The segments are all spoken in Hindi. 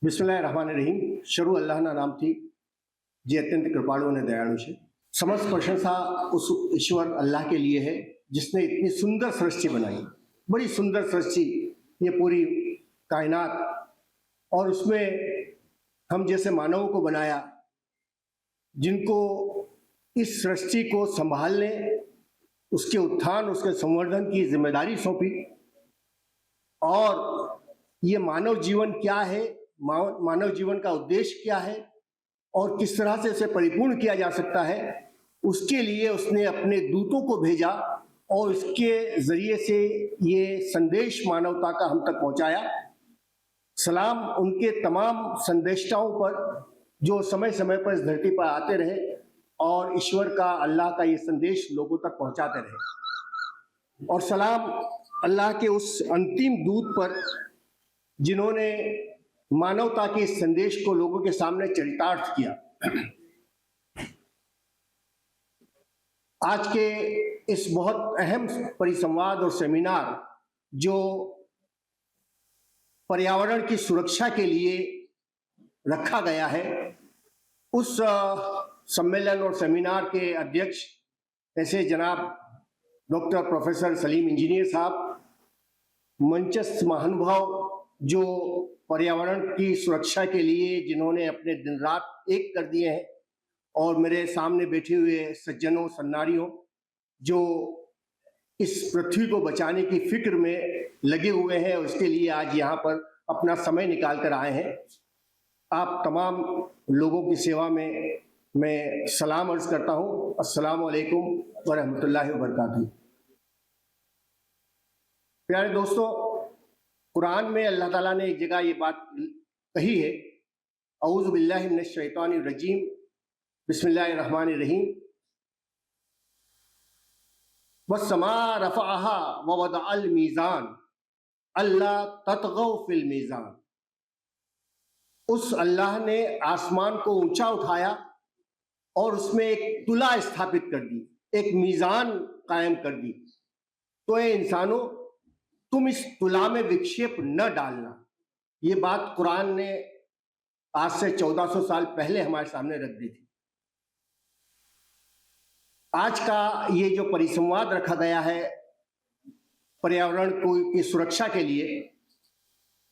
બિસ્મિલ્લાહિર્રહમાનિર્રહીમ। શરૂ અલ્લાહના નામથી જે અત્યંત કૃપાળુ અને દયાળુ છે। समस्त प्रशंसा उस ईश्वर अल्लाह के लिए है जिसने इतनी सुंदर सृष्टि बनाई, बड़ी सुंदर सृष्टि, ये पूरी कायनात, और उसमें हम जैसे मानवों को बनाया, जिनको इस सृष्टि को संभालने, उसके उत्थान, उसके संवर्धन की जिम्मेदारी सौंपी। और ये मानव जीवन क्या है, मानव जीवन का उद्देश्य क्या है और किस तरह से इसे परिपूर्ण किया जा सकता है, उसके लिए उसने अपने दूतों को भेजा और इसके जरिए से ये संदेश मानवता का हम तक पहुंचाया। सलाम उनके तमाम संदेष्टाओं पर जो समय समय पर इस धरती पर आते रहे और ईश्वर का, अल्लाह का ये संदेश लोगों तक पहुंचाते रहे। और सलाम अल्लाह के उस अंतिम दूत पर जिन्होंने मानवता के इस संदेश को लोगों के सामने चरितार्थ किया। आज के इस बहुत अहम परिसंवाद और सेमिनार जो पर्यावरण की सुरक्षा के लिए रखा गया है, उस सम्मेलन और सेमिनार के अध्यक्ष ऐसे जनाब डॉक्टर प्रोफेसर सलीम इंजीनियर साहब, मंचस्थ महानुभाव जो पर्यावरण की सुरक्षा के लिए जिन्होंने अपने दिन रात एक कर दिए हैं, और मेरे सामने बैठे हुए सज्जनों सन्नारियों जो इस पृथ्वी को बचाने की फिक्र में लगे हुए हैं, उसके लिए आज यहाँ पर अपना समय निकाल कर आए हैं। आप तमाम लोगों की सेवा में मैं सलाम अर्ज करता हूँ। अस्सलाम वालेकुम व रहमतुल्लाहि व बरकातहू। प्यारे दोस्तों, कुरान में अल्लाह ताला ने एक जगह ये बात कही है, औज़ु बिल्लाहि मिनश शैतानिर रजीम, बिस्मिल्लाहिर्रहमानिर्रहीम, वस्समा रफ़अहा व वदअल मीज़ान अल्ला ततगौ फिल मीज़ान। उस अल्लाह ने आसमान को ऊंचा उठाया और उसमें एक तुला स्थापित कर दी, एक मीज़ान कायम कर दी। तो ये इंसानों, तुम इस तुला में विक्षेप न डालना। ये बात कुरान ने आज से 1400 साल पहले हमारे सामने रख दी थी। आज का ये जो परिसंवाद रखा गया है पर्यावरण की सुरक्षा के लिए,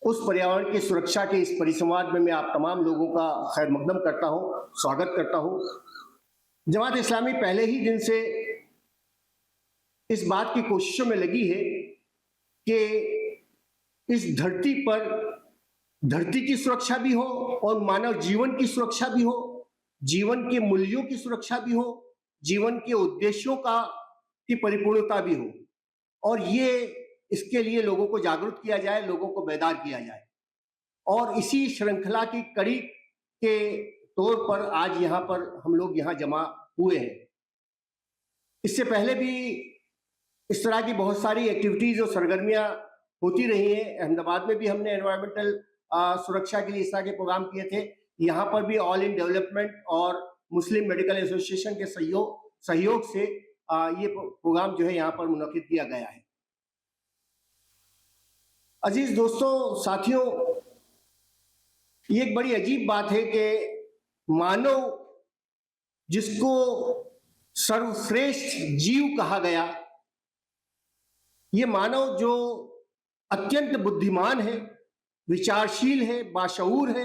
उस पर्यावरण की सुरक्षा के इस परिसंवाद में मैं आप तमाम लोगों का खैर मकदम करता हूँ, स्वागत करता हूँ। जमात इस्लामी पहले ही दिन से इस बात की कोशिशों में लगी है कि इस धरती पर धरती की सुरक्षा भी हो और मानव जीवन की सुरक्षा भी हो, जीवन के मूल्यों की सुरक्षा भी हो, जीवन के उद्देश्यों की परिपूर्णता भी हो। और ये इसके लिए लोगों को जागरूक किया जाए, लोगों को बेदार किया जाए। और इसी श्रृंखला की कड़ी के तौर पर आज यहाँ पर हम लोग यहाँ जमा हुए हैं। इससे पहले भी इस तरह की बहुत सारी एक्टिविटीज और सरगर्मियां होती रही हैं। अहमदाबाद में भी हमने एनवायरमेंटल सुरक्षा के लिए इस तरह के प्रोग्राम किए थे। यहाँ पर भी ऑल इन डेवलपमेंट और मुस्लिम मेडिकल एसोसिएशन के सहयोग से ये प्रोग्राम जो है यहाँ पर मुनक्किद किया गया है। अजीज दोस्तों, साथियों, ये एक बड़ी अजीब बात है कि मानव, जिसको सर्वश्रेष्ठ जीव कहा गया, ये मानव जो अत्यंत बुद्धिमान है, विचारशील है, बाशऊर है,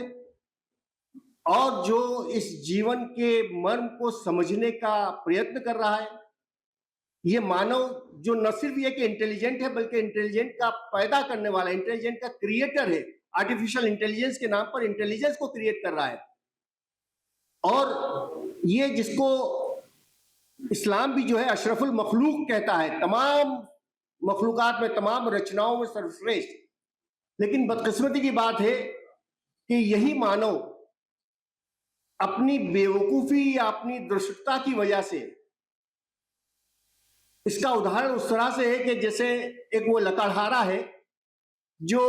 और जो इस जीवन के मर्म को समझने का प्रयत्न कर रहा है, ये मानव जो न सिर्फ ये कि इंटेलिजेंट है बल्कि इंटेलिजेंट का पैदा करने वाला, इंटेलिजेंट का क्रिएटर है। आर्टिफिशियल इंटेलिजेंस के नाम पर इंटेलिजेंस को क्रिएट कर रहा है। और ये जिसको इस्लाम भी जो है अशरफुल मखलूक कहता है, तमाम मखलूकात में, तमाम रचनाओं में सर्वश्रेष्ठ। लेकिन बदकिस्मती की बात है कि यही मानव अपनी बेवकूफी या अपनी दुष्टता की वजह से, इसका उदाहरण उस तरह से है कि जैसे एक वो लकड़हारा है जो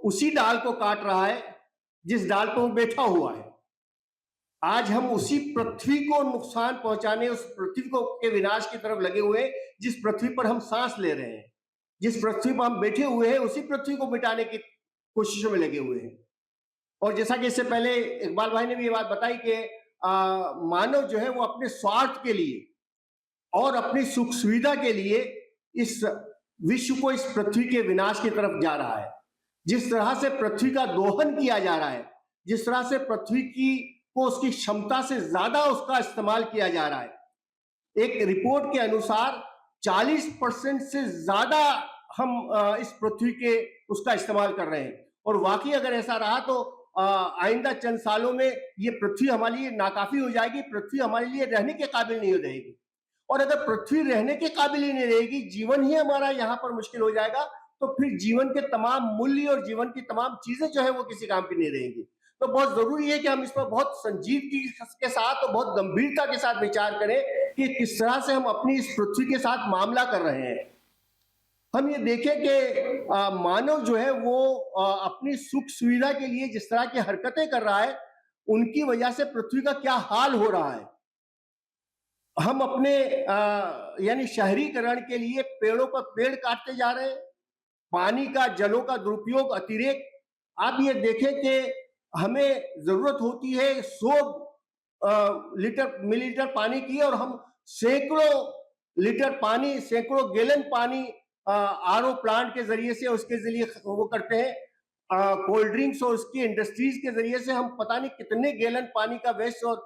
उसी डाल को काट रहा है जिस डाल पर वो बैठा हुआ है। आज हम उसी पृथ्वी को नुकसान पहुंचाने, उस पृथ्वी को के विनाश की तरफ लगे हुए हैं, जिस पृथ्वी पर हम सांस ले रहे हैं, जिस पृथ्वी पर हम बैठे हुए हैं, उसी पृथ्वी को मिटाने की कोशिशों में लगे हुए हैं। और जैसा कि इससे पहले इकबाल भाई ने भी ये बात बताई कि मानव जो है वो अपने स्वार्थ के लिए और अपनी सुख सुविधा के लिए इस विश्व को, इस पृथ्वी के विनाश की तरफ जा रहा है। जिस तरह से पृथ्वी का दोहन किया जा रहा है, जिस तरह से पृथ्वी को उसकी क्षमता से ज्यादा उसका इस्तेमाल किया जा रहा है, एक रिपोर्ट के अनुसार 40% से ज्यादा हम इस पृथ्वी के उसका इस्तेमाल कर रहे हैं। और वाकई अगर ऐसा रहा तो आइंदा चंद सालों में ये पृथ्वी हमारे लिए नाकाफी हो जाएगी, पृथ्वी हमारे लिए रहने के काबिल नहीं रहेगी। और अगर पृथ्वी रहने के काबिल ही नहीं रहेगी, जीवन ही हमारा यहाँ पर मुश्किल हो जाएगा, तो फिर जीवन के तमाम मूल्य और जीवन की तमाम चीजें जो है वो किसी काम की नहीं रहेंगी। तो बहुत जरूरी है कि हम इस पर बहुत संजीदगी के साथ और बहुत गंभीरता के साथ विचार करें कि किस तरह से हम अपनी इस पृथ्वी के साथ मामला कर रहे हैं। हम ये देखें कि मानव जो है वो अपनी सुख सुविधा के लिए जिस तरह की हरकतें कर रहा है, उनकी वजह से पृथ्वी का क्या हाल हो रहा है। हम अपने यानी शहरीकरण के लिए पेड़ों पर पेड़ काटते जा रहे हैं, पानी का, जलों का दुरुपयोग, अतिरेक। आप ये देखें कि हमें जरूरत होती है 100 मिलीलीटर पानी की, और हम सैकड़ों लीटर पानी, सैकड़ों गैलन पानी आरओ प्लांट के जरिए से उसके जरिए वो करते हैं। कोल्ड ड्रिंक्स और उसकी इंडस्ट्रीज के जरिए से हम पता नहीं कितने गैलन पानी का वेस्ट और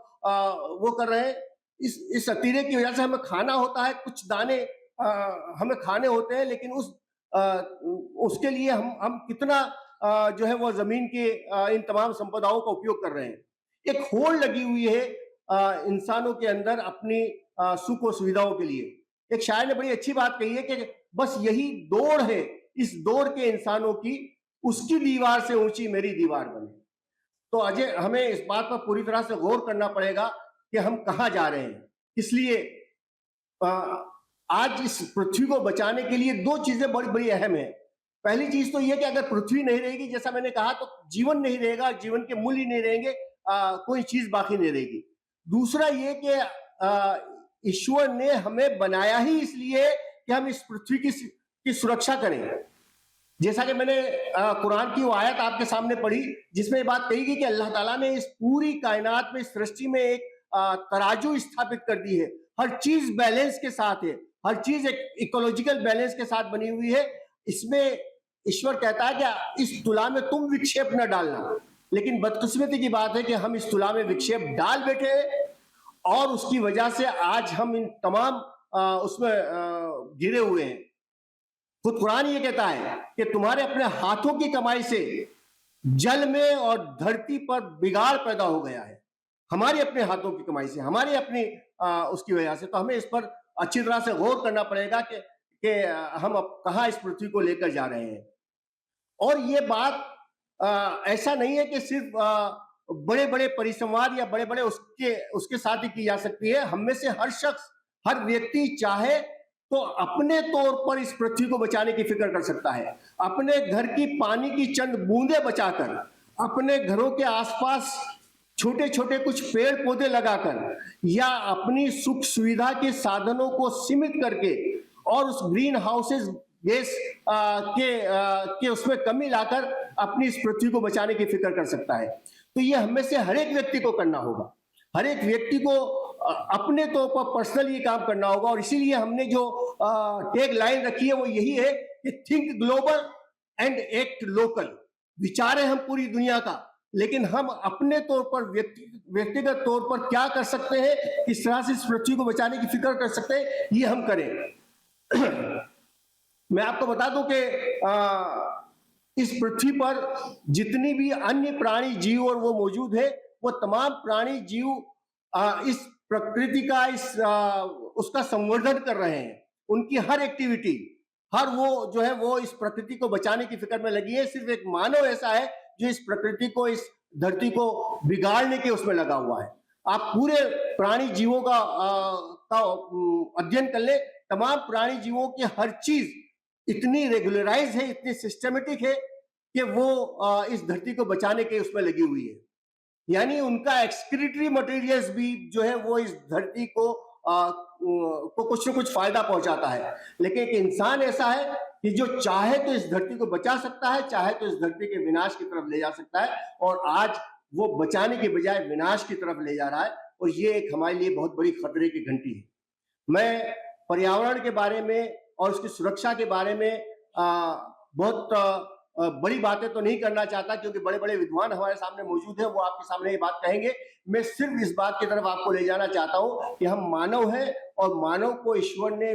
वो कर रहे हैं। इस अतिरेक की वजह से हमें खाना होता है, कुछ दाने हमें खाने होते हैं, लेकिन उसके लिए हम कितना जो है वो जमीन के इन तमाम संपदाओं का उपयोग कर रहे हैं। एक होड़ लगी हुई है इंसानों के अंदर अपनी सुख और सुविधाओं के लिए। एक शायर ने बड़ी अच्छी बात कही है कि बस यही दौड़ है इस दौड़ के इंसानों की, उसकी दीवार से ऊंची मेरी दीवार बने। तो अजय, हमें इस बात पर पूरी तरह से गौर करना पड़ेगा कि हम कहाँ जा रहे हैं। इसलिए आज इस पृथ्वी को बचाने के लिए दो चीजें बड़ी बड़ी अहम है। पहली चीज तो यह कि अगर पृथ्वी नहीं रहेगी, जैसा मैंने कहा, तो जीवन नहीं रहेगा, जीवन के मूल्य नहीं रहेंगे, कोई चीज बाकी नहीं रहेगी। दूसरा ये कि ईश्वर ने हमें बनाया ही इसलिए कि हम इस पृथ्वी की सुरक्षा करें। जैसा कि मैंने कुरान की वो आयत आपके सामने पढ़ी जिसमें बात कही गई कि अल्लाह ताला ने इस पूरी कायनात में, इस सृष्टि में एक तराजू स्थापित कर दी है। हर चीज बैलेंस के साथ है, हर चीज एक इकोलॉजिकल बैलेंस के साथ बनी हुई है। इसमें ईश्वर कहता है कि इस तुला में तुम विक्षेप न डालना, लेकिन बदकिस्मती की बात है कि हम इस तुला में विक्षेप डाल बैठे हैं, और उसकी वजह से आज हम इन तमाम उसमें गिरे हुए हैं। खुद कुरान ये कहता है कि तुम्हारे अपने हाथों की कमाई से जल में और धरती पर बिगाड़ पैदा हो गया है, हमारे अपने हाथों की कमाई से, हमारी अपनी उसकी वजह से। तो हमें इस पर अच्छी तरह से गौर करना पड़ेगा कि हम अब कहाँ इस पृथ्वी को लेकर जा रहे हैं। और ये बात ऐसा नहीं है कि सिर्फ बड़े बड़े परिसंवाद या बड़े बड़े उसके साथ ही की जा सकती है। हम में से हर शख्स, हर व्यक्ति चाहे तो अपने तौर पर इस पृथ्वी को बचाने की फिक्र कर सकता है। अपने घर की पानी की चंद बूंदे बचाकर, अपने घरों के आसपास छोटे छोटे कुछ पेड़ पौधे लगाकर, या अपनी सुख सुविधा के साधनों को सीमित करके और उस ग्रीन हाउसेस गैस के उसमें कमी लाकर अपनी इस पृथ्वी को बचाने की फिक्र कर सकता है। तो ये हमें से हर एक व्यक्ति को करना होगा, हर एक व्यक्ति को अपने तौर पर पर्सनल ये काम करना होगा। और इसीलिए हमने जो टैग लाइन रखी है वो यही है कि think global and act local. विचार है हम पूरी दुनिया का, लेकिन हम अपने तौर पर व्यक्तिगत तौर पर क्या कर सकते हैं, किस तरह से इस पृथ्वी को बचाने की फिक्र कर सकते हैं, ये हम करें। मैं आपको बता दूं कि इस पृथ्वी पर जितनी भी अन्य प्राणी जीव और वो मौजूद है, वो तमाम प्राणी जीव इस प्रकृति का उसका संवर्धन कर रहे हैं। उनकी हर एक्टिविटी, हर वो जो है वो इस प्रकृति को बचाने की फिक्र में लगी है। सिर्फ एक मानव ऐसा है जो इस प्रकृति को, इस धरती को बिगाड़ने के उसमें लगा हुआ है। आप पूरे प्राणी जीवों का अध्ययन कर ले, तमाम प्राणी जीवों की हर चीज इतनी रेगुलराइज है, इतनी सिस्टमेटिक है कि वो इस धरती को बचाने के उसमें लगी हुई है। यानी उनका एक्सक्रीटरी मटेरियल्स भी जो है वो इस धरती को को कुछ न कुछ फायदा पहुंचाता है, लेकिन एक इंसान ऐसा है कि जो चाहे तो इस धरती को बचा सकता है, चाहे तो इस धरती के विनाश की तरफ ले जा सकता है, और आज वो बचाने के बजाय विनाश की तरफ ले जा रहा है, और ये एक हमारे लिए बहुत बड़ी खतरे की घंटी है। मैं पर्यावरण के बारे में और उसकी सुरक्षा के बारे में बहुत बड़ी बातें तो नहीं करना चाहता, क्योंकि बड़े बड़े विद्वान हमारे सामने मौजूद हैं, वो आपके सामने ये बात कहेंगे। मैं सिर्फ इस बात की तरफ आपको ले जाना चाहता हूं कि हम मानव हैं, और मानव को ईश्वर ने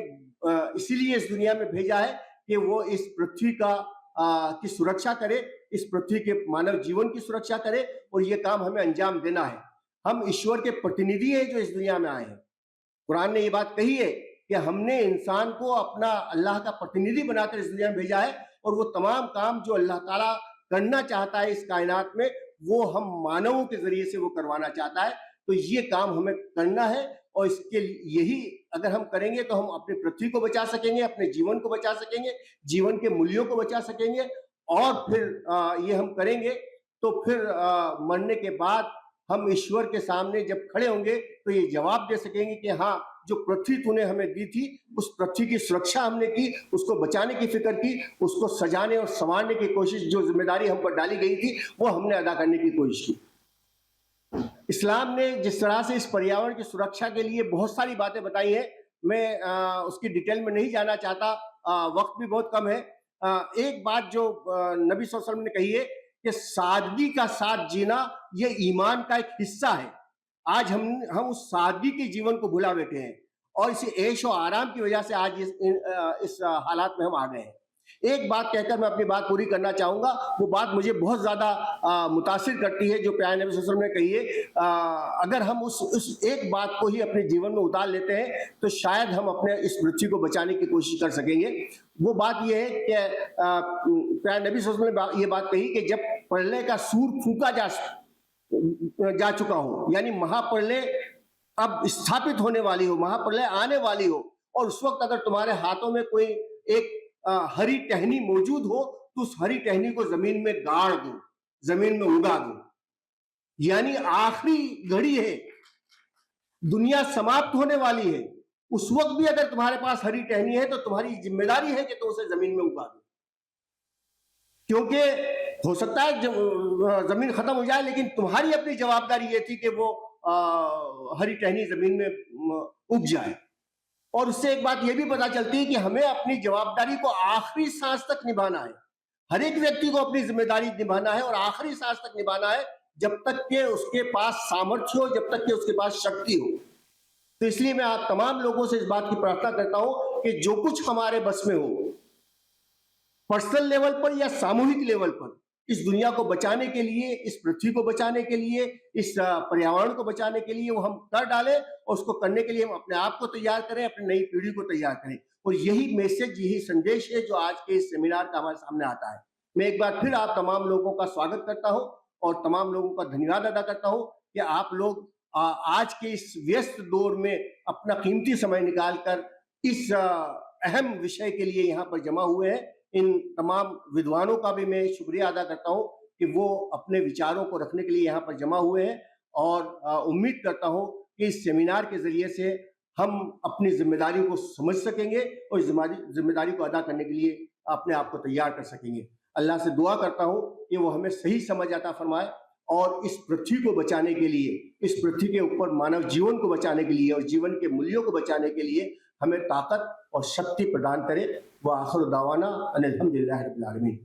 इसीलिए इस दुनिया में भेजा है कि वो इस पृथ्वी की सुरक्षा करे, इस पृथ्वी के मानव जीवन की सुरक्षा करे, और ये काम हमें अंजाम देना है। हम ईश्वर के प्रतिनिधि हैं जो इस दुनिया में आए हैं। कुरान ने ये बात कही है कि हमने इंसान को अपना अल्लाह का प्रतिनिधि बनाकर इस दुनिया में भेजा है, और वो तमाम काम जो अल्लाह ताला करना चाहता है इस कायनात में, वो हम मानवों के जरिए से वो करवाना चाहता है। तो ये काम हमें करना है, और इसके यही अगर हम करेंगे तो हम अपनी पृथ्वी को बचा सकेंगे, अपने जीवन को बचा सकेंगे, जीवन के मूल्यों को बचा सकेंगे, और फिर ये हम करेंगे तो फिर मरने के बाद हम ईश्वर के सामने जब खड़े होंगे तो ये जवाब दे सकेंगे कि हाँ, जो पृथ्वी तूने हमें दी थी, उस पृथ्वी की सुरक्षा हमने की, उसको बचाने की फिक्र की, उसको सजाने और संवारने की कोशिश, जो जिम्मेदारी हम पर डाली गई थी वो हमने अदा करने की कोशिश की। इस्लाम ने जिस तरह से इस पर्यावरण की सुरक्षा के लिए बहुत सारी बातें बताई हैं, मैं उसकी डिटेल में नहीं जाना चाहता, वक्त भी बहुत कम है। एक बात जो नबी सल्लल्लाहु अलैहि वसल्लम ने कही है कि सादगी का साथ जीना ये ईमान का एक हिस्सा है। आज हम उस सादगी के जीवन को भुला बैठे हैं, और इसी ऐश और आराम की वजह से आज इस हालात में हम आ गए हैं। एक बात कहकर मैं अपनी बात पूरी करना चाहूंगा, वो बात मुझे बहुत ज्यादा मुतासिर करती है जो प्यारे नबी सल्लल्लाहु अलैहि वसल्लम ने कही है। अगर हम उस एक बात को ही अपने जीवन में उतार लेते हैं तो शायद हम अपने इस पृथ्वी को बचाने की कोशिश कर सकेंगे। वो बात यह है कि प्यारे नबी सल्लल्लाहु अलैहि वसल्लम ने ये बात कही कि जब प्रलय का सूर फूंका जा चुका हो, यानी महाप्रलय अब स्थापित होने वाली हो, महाप्रलय आने वाली हो, और उस वक्त अगर तुम्हारे हाथों में कोई एक हरी टहनी मौजूद हो तो उस हरी टहनी को जमीन में गाड़ दो, जमीन में उगा दो। यानी आखिरी घड़ी है, दुनिया समाप्त होने वाली है, उस वक्त भी अगर तुम्हारे पास हरी टहनी है तो तुम्हारी जिम्मेदारी है कि तुम उसे जमीन में उगा दो, क्योंकि हो सकता है जमीन खत्म हो जाए, लेकिन तुम्हारी अपनी जवाबदारी ये थी कि वो हरी टहनी जमीन में उग जाए। और उससे एक बात यह भी पता चलती है कि हमें अपनी जवाबदारी को आखिरी सांस तक निभाना है। हर एक व्यक्ति को अपनी जिम्मेदारी निभाना है और आखिरी सांस तक निभाना है, जब तक के उसके पास सामर्थ्य हो, जब तक के उसके पास शक्ति हो। तो इसलिए मैं आप तमाम लोगों से इस बात की प्रार्थना करता हूं कि जो कुछ हमारे बस में हो, पर्सनल लेवल पर या सामूहिक लेवल पर, इस दुनिया को बचाने के लिए, इस पृथ्वी को बचाने के लिए, इस पर्यावरण को बचाने के लिए वो हम कर डालें, और उसको करने के लिए हम अपने आप को तैयार करें, अपनी नई पीढ़ी को तैयार करें। और यही मैसेज, यही संदेश है जो आज के इस सेमिनार का हमारे सामने आता है। मैं एक बार फिर आप तमाम लोगों का स्वागत करता हूं और तमाम लोगों का धन्यवाद अदा करता हूं कि आप लोग आज के इस व्यस्त दौर में अपना कीमती समय निकालकर इस अहम विषय के लिए यहाँ पर जमा हुए हैं। इन तमाम विद्वानों का भी मैं शुक्रिया अदा करता हूं कि वो अपने विचारों को रखने के लिए यहाँ पर जमा हुए हैं, और उम्मीद करता हूं कि इस सेमिनार के जरिए से हम अपनी जिम्मेदारी को समझ सकेंगे और इस जिम्मेदारी को अदा करने के लिए अपने आप को तैयार कर सकेंगे। अल्लाह से दुआ करता हूं कि वो हमें सही समझ अता फरमाए, और इस पृथ्वी को बचाने के लिए, इस पृथ्वी के ऊपर मानव जीवन को बचाने के लिए और जीवन के मूल्यों को बचाने के लिए हमें ताकत और शक्ति प्रदान करे। व आखिर दावाना अनिल हम्दुलिल्लाहि रब्बिल आलमीन।